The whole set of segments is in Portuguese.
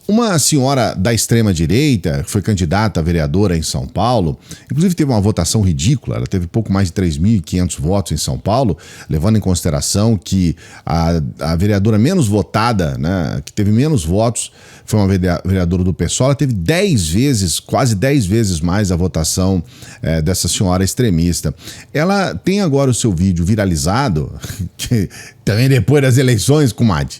Uma senhora da extrema-direita, que foi candidata a vereadora em São Paulo, inclusive teve uma votação ridícula, ela teve pouco mais de 3.500 votos em São Paulo, levando em consideração que a vereadora menos votada, né, que teve menos votos, foi uma vereadora do PSOL, ela teve 10 vezes, quase 10 vezes mais a votação dessa senhora extremista. Ela tem agora o seu vídeo viralizado, que, também depois das eleições, comadre.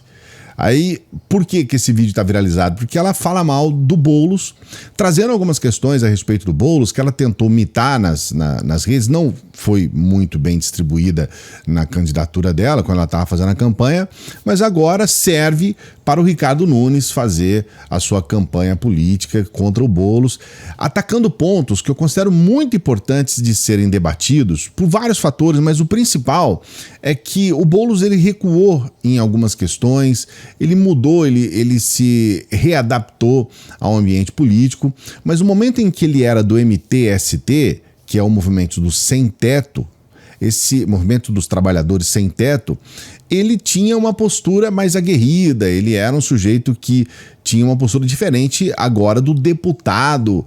Aí, por que esse vídeo está viralizado? Porque ela fala mal do Boulos, trazendo algumas questões a respeito do Boulos, que ela tentou mitar nas redes, não foi muito bem distribuída na candidatura dela, quando ela estava fazendo a campanha, mas agora serve para o Ricardo Nunes fazer a sua campanha política contra o Boulos, atacando pontos que eu considero muito importantes de serem debatidos, por vários fatores, mas o principal é que o Boulos ele recuou em algumas questões, ele mudou, ele se readaptou ao ambiente político, mas no momento em que ele era do MTST, que é o movimento do sem-teto, esse movimento dos trabalhadores sem teto, ele tinha uma postura mais aguerrida, ele era um sujeito que tinha uma postura diferente agora do deputado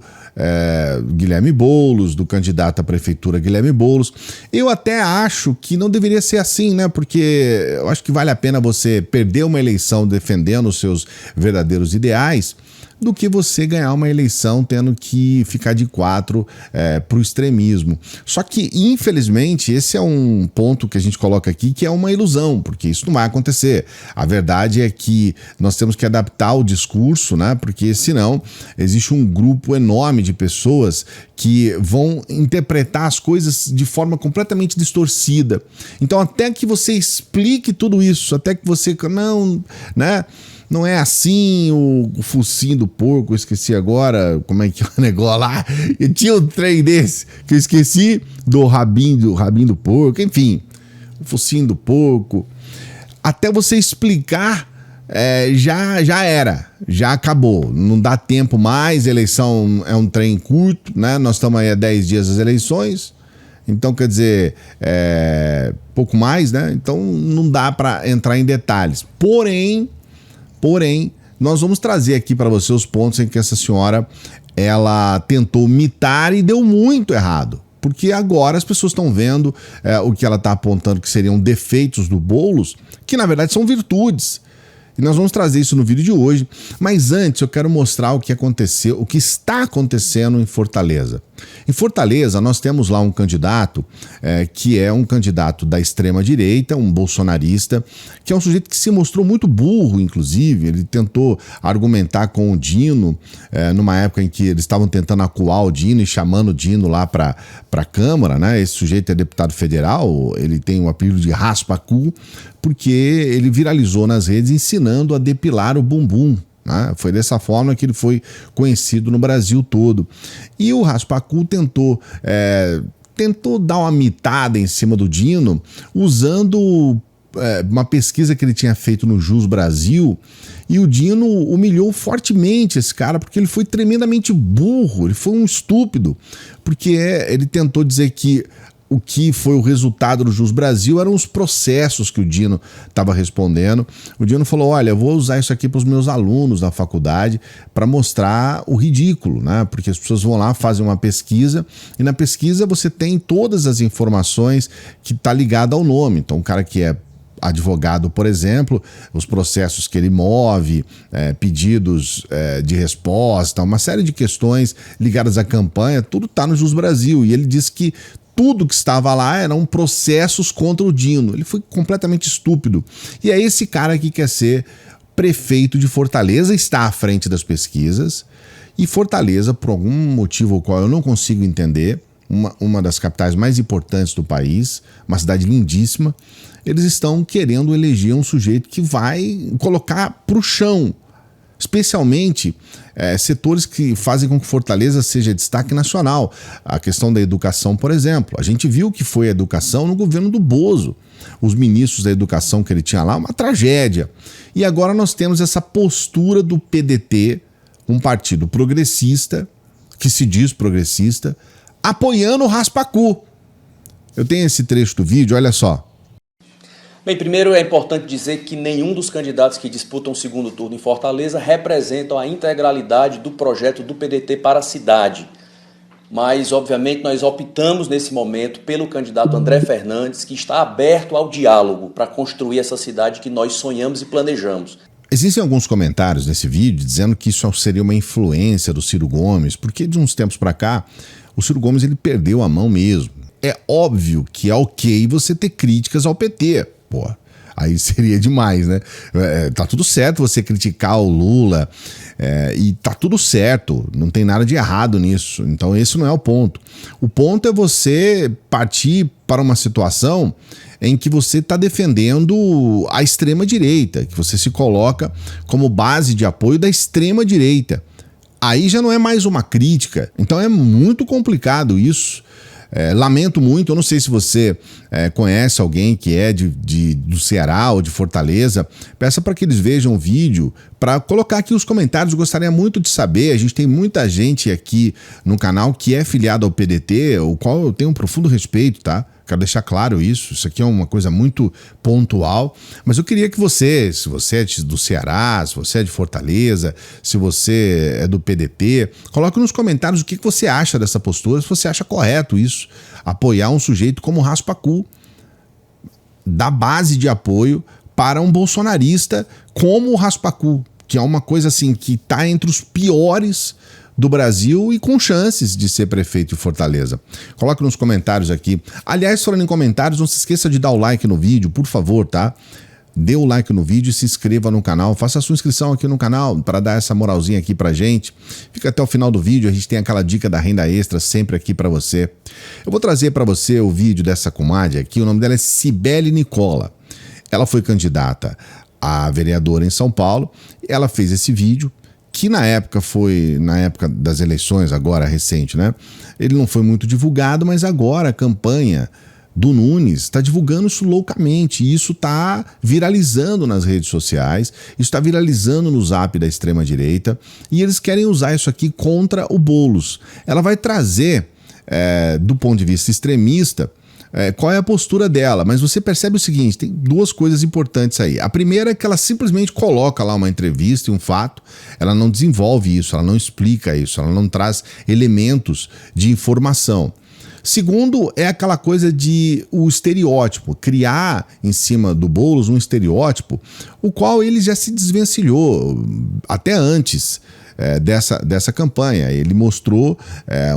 Guilherme Boulos, do candidato à prefeitura Guilherme Boulos. Eu até acho que não deveria ser assim, né? Porque eu acho que vale a pena você perder uma eleição defendendo os seus verdadeiros ideais do que você ganhar uma eleição tendo que ficar de quatro para o extremismo. Só que, infelizmente, esse é um ponto que a gente coloca aqui que é uma ilusão, porque isso não vai acontecer. A verdade é que nós temos que adaptar o discurso, né? Porque senão existe um grupo enorme de pessoas que vão interpretar as coisas de forma completamente distorcida. Então, até que você explique tudo isso, até que você... Não, né? Não é assim o focinho do porco, eu esqueci agora como é que é o negócio lá. Eu tinha um trem desse que eu esqueci do rabinho do porco, enfim, o focinho do porco. Até você explicar, já era, já acabou. Não dá tempo mais, eleição é um trem curto, né? Nós estamos aí há 10 dias das eleições. Então, quer dizer, pouco mais, né? Então não dá para entrar em detalhes. Porém, nós vamos trazer aqui para você os pontos em que essa senhora ela tentou mitar e deu muito errado. Porque agora as pessoas estão vendo o que ela está apontando que seriam defeitos do Boulos, que na verdade são virtudes. E nós vamos trazer isso no vídeo de hoje. Mas antes eu quero mostrar o que aconteceu, o que está acontecendo em Fortaleza. Em Fortaleza nós temos lá um candidato que é um candidato da extrema-direita, um bolsonarista, que é um sujeito que se mostrou muito burro, inclusive. Ele tentou argumentar com o Dino, numa época em que eles estavam tentando acuar o Dino e chamando o Dino lá para a Câmara, né? Esse sujeito é deputado federal, ele tem o apelido de Raspacu, porque ele viralizou nas redes ensinando a depilar o bumbum. Foi dessa forma que ele foi conhecido no Brasil todo. E o Raspacu tentou dar uma mitada em cima do Dino usando uma pesquisa que ele tinha feito no Jus Brasil, e o Dino humilhou fortemente esse cara porque ele foi tremendamente burro, ele foi um estúpido, porque ele tentou dizer que o que foi o resultado do Jus Brasil eram os processos que o Dino estava respondendo. O Dino falou, olha, eu vou usar isso aqui para os meus alunos da faculdade para mostrar o ridículo, né? Porque as pessoas vão lá, fazem uma pesquisa e na pesquisa você tem todas as informações que está ligada ao nome. Então o cara que é advogado, por exemplo, os processos que ele move, pedidos de resposta, uma série de questões ligadas à campanha, tudo está no Jus Brasil. E ele disse que tudo que estava lá eram processos contra o Dino. Ele foi completamente estúpido. E é esse cara que quer ser prefeito de Fortaleza, está à frente das pesquisas, e Fortaleza, por algum motivo o qual eu não consigo entender, uma das capitais mais importantes do país, uma cidade lindíssima, eles estão querendo eleger um sujeito que vai colocar para o chão, especialmente setores que fazem com que Fortaleza seja destaque nacional. A questão da educação, por exemplo. A gente viu que foi a educação no governo do Bozo. Os ministros da educação que ele tinha lá, uma tragédia. E agora nós temos essa postura do PDT, um partido progressista, que se diz progressista, apoiando o Raspacu. Eu tenho esse trecho do vídeo, olha só. Bem, primeiro é importante dizer que nenhum dos candidatos que disputam o segundo turno em Fortaleza representam a integralidade do projeto do PDT para a cidade. Mas, obviamente, nós optamos nesse momento pelo candidato André Fernandes, que está aberto ao diálogo para construir essa cidade que nós sonhamos e planejamos. Existem alguns comentários nesse vídeo dizendo que isso seria uma influência do Ciro Gomes, porque de uns tempos para cá, o Ciro Gomes ele perdeu a mão mesmo. É óbvio que é ok você ter críticas ao PT, pô. Aí seria demais, né? Tá tudo certo você criticar o Lula e tá tudo certo, não tem nada de errado nisso. Então esse não é o ponto. O ponto é você partir para uma situação em que você está defendendo a extrema-direita, que você se coloca como base de apoio da extrema-direita. Aí já não é mais uma crítica. Então é muito complicado isso. Lamento muito, eu não sei se você conhece alguém que é do Ceará ou de Fortaleza, peça para que eles vejam o vídeo, para colocar aqui os comentários, eu gostaria muito de saber, a gente tem muita gente aqui no canal que é filiado ao PDT, o qual eu tenho um profundo respeito, tá? Quero deixar claro isso aqui é uma coisa muito pontual, mas eu queria que você, se você é do Ceará, se você é de Fortaleza, se você é do PDT, coloque nos comentários o que você acha dessa postura, se você acha correto isso, apoiar um sujeito como Raspacu, dar base de apoio para um bolsonarista como o Raspacu, que é uma coisa assim que está entre os piores do Brasil e com chances de ser prefeito de Fortaleza. Coloque nos comentários aqui. Aliás, falando em comentários, não se esqueça de dar o like no vídeo, por favor, tá? Dê o like no vídeo e se inscreva no canal. Faça a sua inscrição aqui no canal para dar essa moralzinha aqui pra gente. Fica até o final do vídeo, a gente tem aquela dica da renda extra sempre aqui para você. Eu vou trazer para você o vídeo dessa comadre aqui, o nome dela é Cibele Nicola. Ela foi candidata a vereadora em São Paulo, ela fez esse vídeo, que na época das eleições, agora recente, né? Ele não foi muito divulgado, mas agora a campanha do Nunes está divulgando isso loucamente, e isso está viralizando nas redes sociais, isso está viralizando no zap da extrema-direita, e eles querem usar isso aqui contra o Boulos. Ela vai trazer, do ponto de vista extremista, qual é a postura dela, mas você percebe o seguinte, tem duas coisas importantes aí. A primeira é que ela simplesmente coloca lá uma entrevista e um fato, ela não desenvolve isso, ela não explica isso, ela não traz elementos de informação. Segundo, é aquela coisa de o estereótipo, criar em cima do Boulos um estereótipo, o qual ele já se desvencilhou até antes dessa campanha. Ele mostrou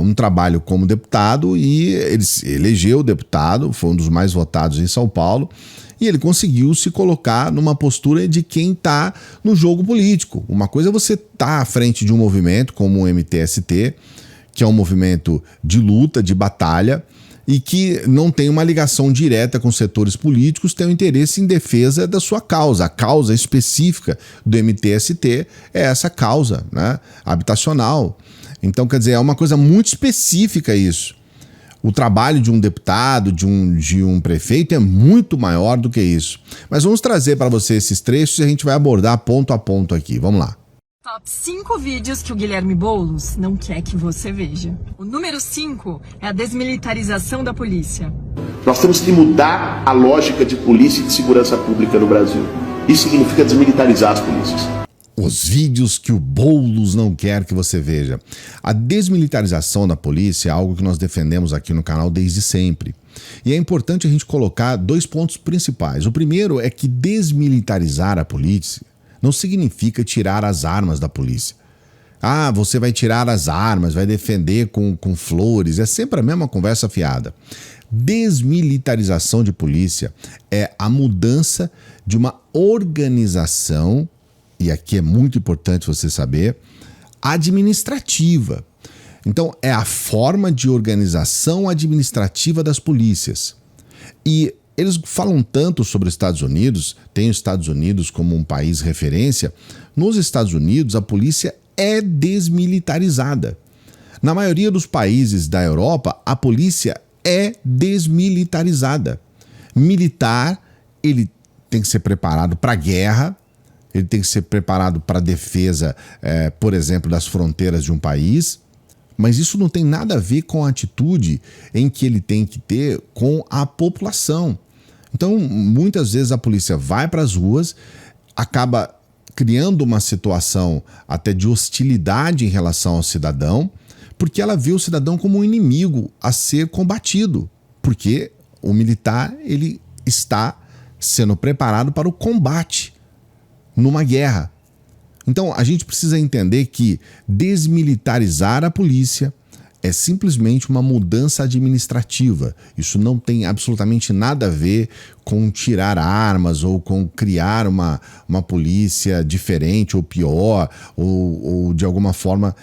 um trabalho como deputado e ele se elegeu deputado, foi um dos mais votados em São Paulo, e ele conseguiu se colocar numa postura de quem está no jogo político. Uma coisa é você estar à frente de um movimento como o MTST, que é um movimento de luta, de batalha, e que não tem uma ligação direta com setores políticos, tem um interesse em defesa da sua causa. A causa específica do MTST é essa causa, né, habitacional. Então, quer dizer, é uma coisa muito específica isso. O trabalho de um deputado, de um prefeito é muito maior do que isso. Mas vamos trazer para você esses trechos e a gente vai abordar ponto a ponto aqui. Vamos lá. Top 5 vídeos que o Guilherme Boulos não quer que você veja. O número 5 é a desmilitarização da polícia. Nós temos que mudar a lógica de polícia e de segurança pública no Brasil. Isso significa desmilitarizar as polícias. Os vídeos que o Boulos não quer que você veja. A desmilitarização da polícia é algo que nós defendemos aqui no canal desde sempre. E é importante a gente colocar dois pontos principais. O primeiro é que desmilitarizar a polícia não significa tirar as armas da polícia. Ah, você vai tirar as armas, vai defender com flores, é sempre a mesma conversa fiada. Desmilitarização de polícia é a mudança de uma organização, e aqui é muito importante você saber, administrativa. Então, é a forma de organização administrativa das polícias. E eles falam tanto sobre os Estados Unidos, tem os Estados Unidos como um país referência. Nos Estados Unidos, a polícia é desmilitarizada. Na maioria dos países da Europa, a polícia é desmilitarizada. Militar, ele tem que ser preparado para a guerra, ele tem que ser preparado para a defesa, por exemplo, das fronteiras de um país, mas isso não tem nada a ver com a atitude em que ele tem que ter com a população. Então, muitas vezes a polícia vai para as ruas, acaba criando uma situação até de hostilidade em relação ao cidadão, porque ela vê o cidadão como um inimigo a ser combatido, porque o militar ele está sendo preparado para o combate numa guerra. Então a gente precisa entender que desmilitarizar a polícia é simplesmente uma mudança administrativa. Isso não tem absolutamente nada a ver com tirar armas ou com criar uma polícia diferente ou pior, ou de alguma forma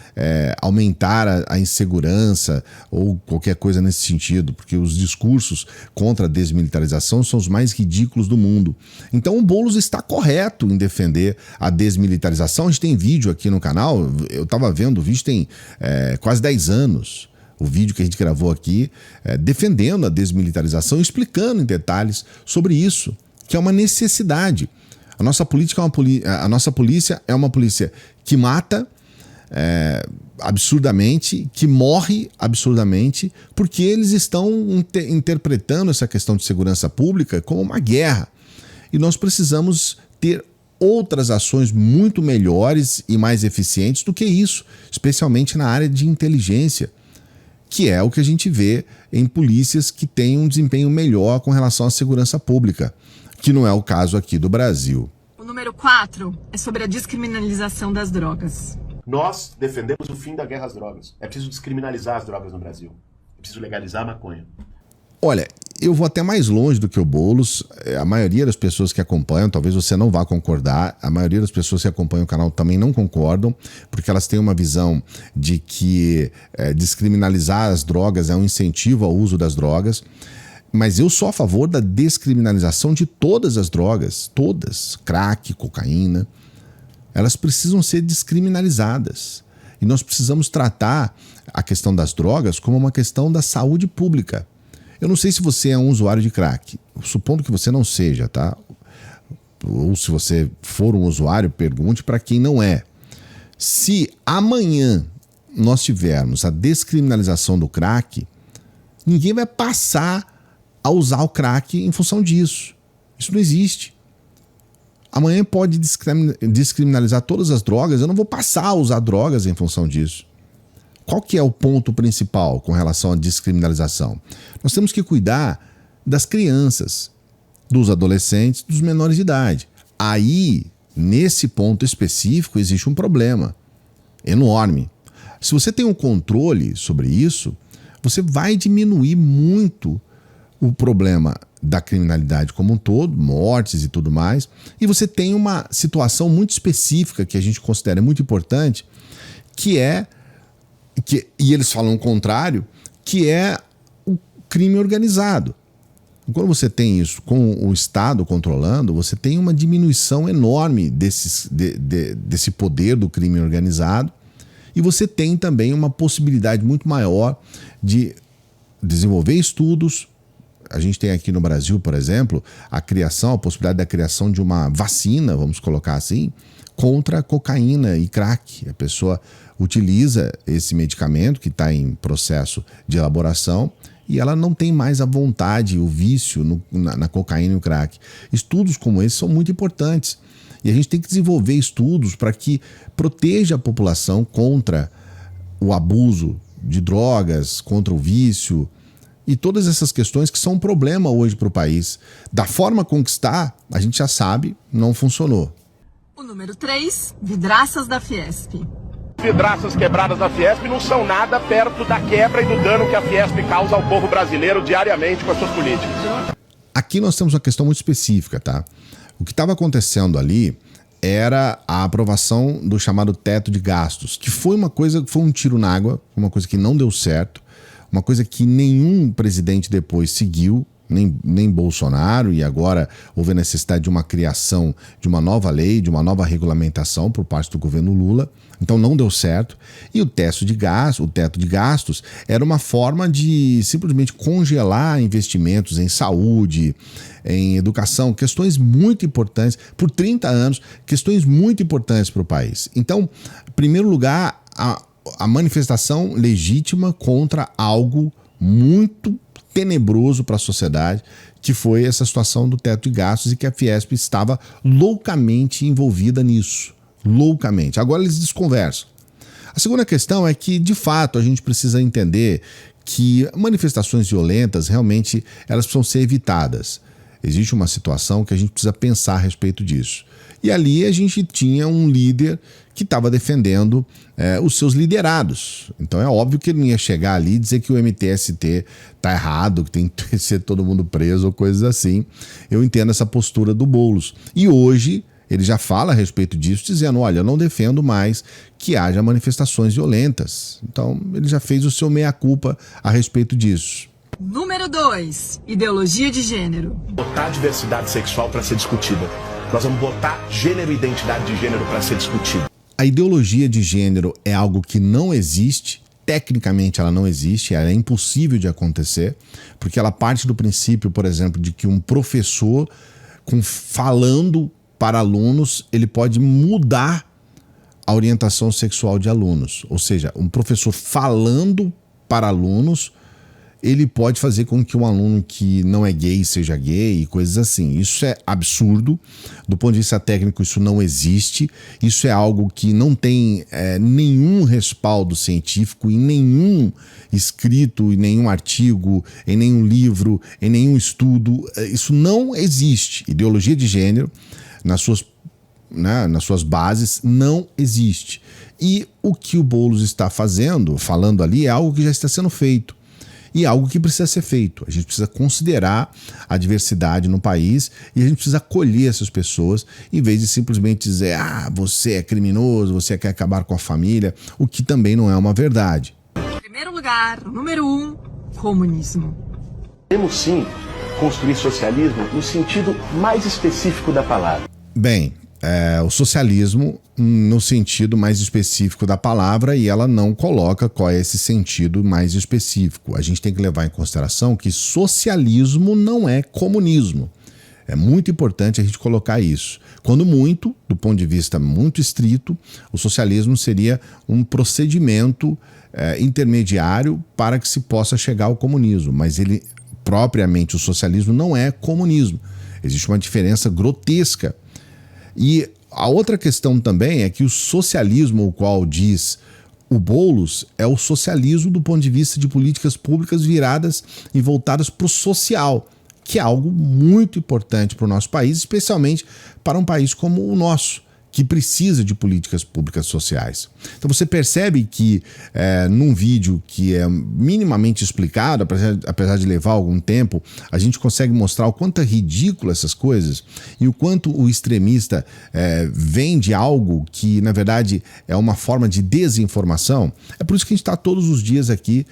aumentar a insegurança ou qualquer coisa nesse sentido, porque os discursos contra a desmilitarização são os mais ridículos do mundo. Então o Boulos está correto em defender a desmilitarização. A gente tem vídeo aqui no canal, eu estava vendo, o vídeo tem quase 10 anos. O vídeo que a gente gravou aqui defendendo a desmilitarização, explicando em detalhes sobre isso, que é uma necessidade. A nossa polícia é uma polícia que mata absurdamente, que morre absurdamente, porque eles estão interpretando essa questão de segurança pública como uma guerra. E nós precisamos ter outras ações muito melhores e mais eficientes do que isso, especialmente na área de inteligência, que é o que a gente vê em polícias que têm um desempenho melhor com relação à segurança pública, que não é o caso aqui do Brasil. O número 4 é sobre a descriminalização das drogas. Nós defendemos o fim da guerra às drogas. É preciso descriminalizar as drogas no Brasil. É preciso legalizar a maconha. Olha, eu vou até mais longe do que o Boulos. A maioria das pessoas que acompanham, talvez você não vá concordar, a maioria das pessoas que acompanham o canal também não concordam, porque elas têm uma visão de que descriminalizar as drogas é um incentivo ao uso das drogas. Mas eu sou a favor da descriminalização de todas as drogas, todas, crack, cocaína. Elas precisam ser descriminalizadas. E nós precisamos tratar a questão das drogas como uma questão da saúde pública. Eu não sei se você é um usuário de crack, supondo que você não seja, tá? Ou se você for um usuário, pergunte para quem não é. Se amanhã nós tivermos a descriminalização do crack, ninguém vai passar a usar o crack em função disso. Isso não existe. Amanhã pode descriminalizar todas as drogas, eu não vou passar a usar drogas em função disso. Qual que é o ponto principal com relação à descriminalização? Nós temos que cuidar das crianças, dos adolescentes, dos menores de idade. Aí, nesse ponto específico, existe um problema enorme. Se você tem um controle sobre isso, você vai diminuir muito o problema da criminalidade como um todo, mortes e tudo mais, e você tem uma situação muito específica que a gente considera muito importante, e eles falam o contrário, que é o crime organizado. Quando você tem isso com o Estado controlando, você tem uma diminuição enorme desse poder do crime organizado, e você tem também uma possibilidade muito maior de desenvolver estudos. A gente tem aqui no Brasil, por exemplo, a possibilidade da criação de uma vacina, vamos colocar assim, contra cocaína e crack. A pessoa utiliza esse medicamento que está em processo de elaboração e ela não tem mais a vontade, o vício na cocaína e o crack. Estudos como esse são muito importantes e a gente tem que desenvolver estudos para que proteja a população contra o abuso de drogas, contra o vício e todas essas questões que são um problema hoje para o país. Da forma como está, a gente já sabe, não funcionou. O número 3, vidraças da Fiesp. Vidraças quebradas da Fiesp não são nada perto da quebra e do dano que a Fiesp causa ao povo brasileiro diariamente com as suas políticas. Aqui nós temos uma questão muito específica, tá? O que estava acontecendo ali era a aprovação do chamado teto de gastos, que foi um tiro na água, uma coisa que não deu certo, uma coisa que nenhum presidente depois seguiu, nem Bolsonaro, e agora houve a necessidade de uma criação de uma nova lei, de uma nova regulamentação por parte do governo Lula. Então não deu certo. E o teto de gastos era uma forma de simplesmente congelar investimentos em saúde, em educação, questões muito importantes, por 30 anos, questões muito importantes para o país. Então, em primeiro lugar, a manifestação legítima contra algo muito tenebroso para a sociedade, que foi essa situação do teto de gastos e que a Fiesp estava loucamente envolvida nisso. Loucamente. Agora eles desconversam. A segunda questão é que, de fato, a gente precisa entender que manifestações violentas realmente elas precisam ser evitadas. Existe uma situação que a gente precisa pensar a respeito disso. E ali a gente tinha um líder que estava defendendo os seus liderados. Então é óbvio que ele não ia chegar ali e dizer que o MTST está errado, que tem que ser todo mundo preso ou coisas assim. Eu entendo essa postura do Boulos. E hoje ele já fala a respeito disso, dizendo, olha, eu não defendo mais que haja manifestações violentas. Então ele já fez o seu meia-culpa a respeito disso. Número 2, ideologia de gênero. Botar a diversidade sexual para ser discutida. Nós vamos botar gênero e identidade de gênero para ser discutido. A ideologia de gênero é algo que não existe, tecnicamente ela não existe, ela é impossível de acontecer, porque ela parte do princípio, por exemplo, de que um professor falando para alunos, ele pode mudar a orientação sexual de alunos. Ou seja, um professor falando para alunos, ele pode fazer com que um aluno que não é gay seja gay e coisas assim. Isso é absurdo. Do ponto de vista técnico, isso não existe. Isso é algo que não tem nenhum respaldo científico em nenhum escrito, em nenhum artigo, em nenhum livro, em nenhum estudo. Isso não existe. Ideologia de gênero, nas suas bases, não existe. E o que o Boulos está falando ali, é algo que já está sendo feito. E algo que precisa ser feito. A gente precisa considerar a diversidade no país e a gente precisa acolher essas pessoas, em vez de simplesmente dizer, você é criminoso, você quer acabar com a família, o que também não é uma verdade. Em primeiro lugar, número 1, comunismo. Podemos sim construir socialismo no sentido mais específico da palavra. Bem, o socialismo no sentido mais específico da palavra, e ela não coloca qual é esse sentido mais específico. A gente tem que levar em consideração que socialismo não é comunismo. É muito importante a gente colocar isso. Quando muito, do ponto de vista muito estrito, o socialismo seria um procedimento intermediário para que se possa chegar ao comunismo, mas ele, propriamente, o socialismo não é comunismo. Existe uma diferença grotesca. E a outra questão também é que o socialismo, o qual diz o Boulos, é o socialismo do ponto de vista de políticas públicas viradas e voltadas para o social, que é algo muito importante para o nosso país, especialmente para um país como o nosso, que precisa de políticas públicas sociais. Então você percebe que num vídeo que é minimamente explicado, apesar de levar algum tempo, a gente consegue mostrar o quanto é ridículo essas coisas e o quanto o extremista vende algo que, na verdade, é uma forma de desinformação. É por isso que a gente está todos os dias aqui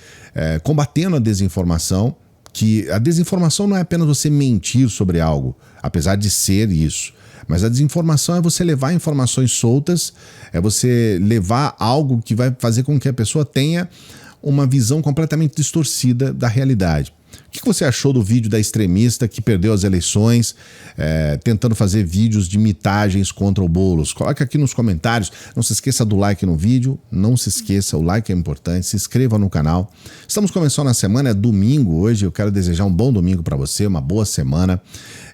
combatendo a desinformação, que a desinformação não é apenas você mentir sobre algo, apesar de ser isso. Mas a desinformação é você levar informações soltas, é você levar algo que vai fazer com que a pessoa tenha uma visão completamente distorcida da realidade. O que você achou do vídeo da extremista que perdeu as eleições, tentando fazer vídeos de mitagens contra o Boulos? Coloque aqui nos comentários. Não se esqueça do like no vídeo. Não se esqueça, o like é importante. Se inscreva no canal. Estamos começando a semana, é domingo hoje. Eu quero desejar um bom domingo para você, uma boa semana.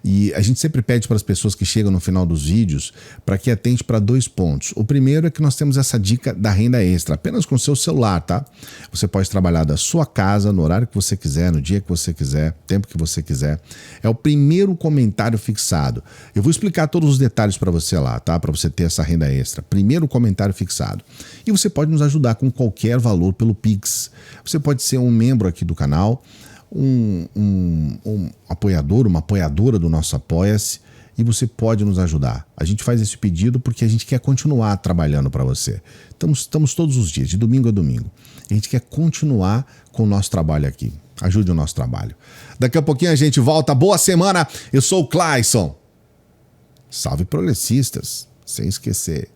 E a gente sempre pede para as pessoas que chegam no final dos vídeos para que atente para 2 pontos. O primeiro é que nós temos essa dica da renda extra, apenas com o seu celular, tá? Você pode trabalhar da sua casa, no horário que você quiser, no dia que você quiser, tempo que você quiser. É o primeiro comentário fixado. Eu vou explicar todos os detalhes para você lá, tá? Para você ter essa renda extra. Primeiro comentário fixado. E você pode nos ajudar com qualquer valor pelo Pix. Você pode ser um membro aqui do canal, um apoiador, uma apoiadora do nosso Apoia-se, e você pode nos ajudar. A gente faz esse pedido porque a gente quer continuar trabalhando para você. Estamos todos os dias, de domingo a domingo. A gente quer continuar com o nosso trabalho aqui. Ajude o nosso trabalho. Daqui a pouquinho a gente volta. Boa semana. Eu sou o Clayson. Salve progressistas, sem esquecer.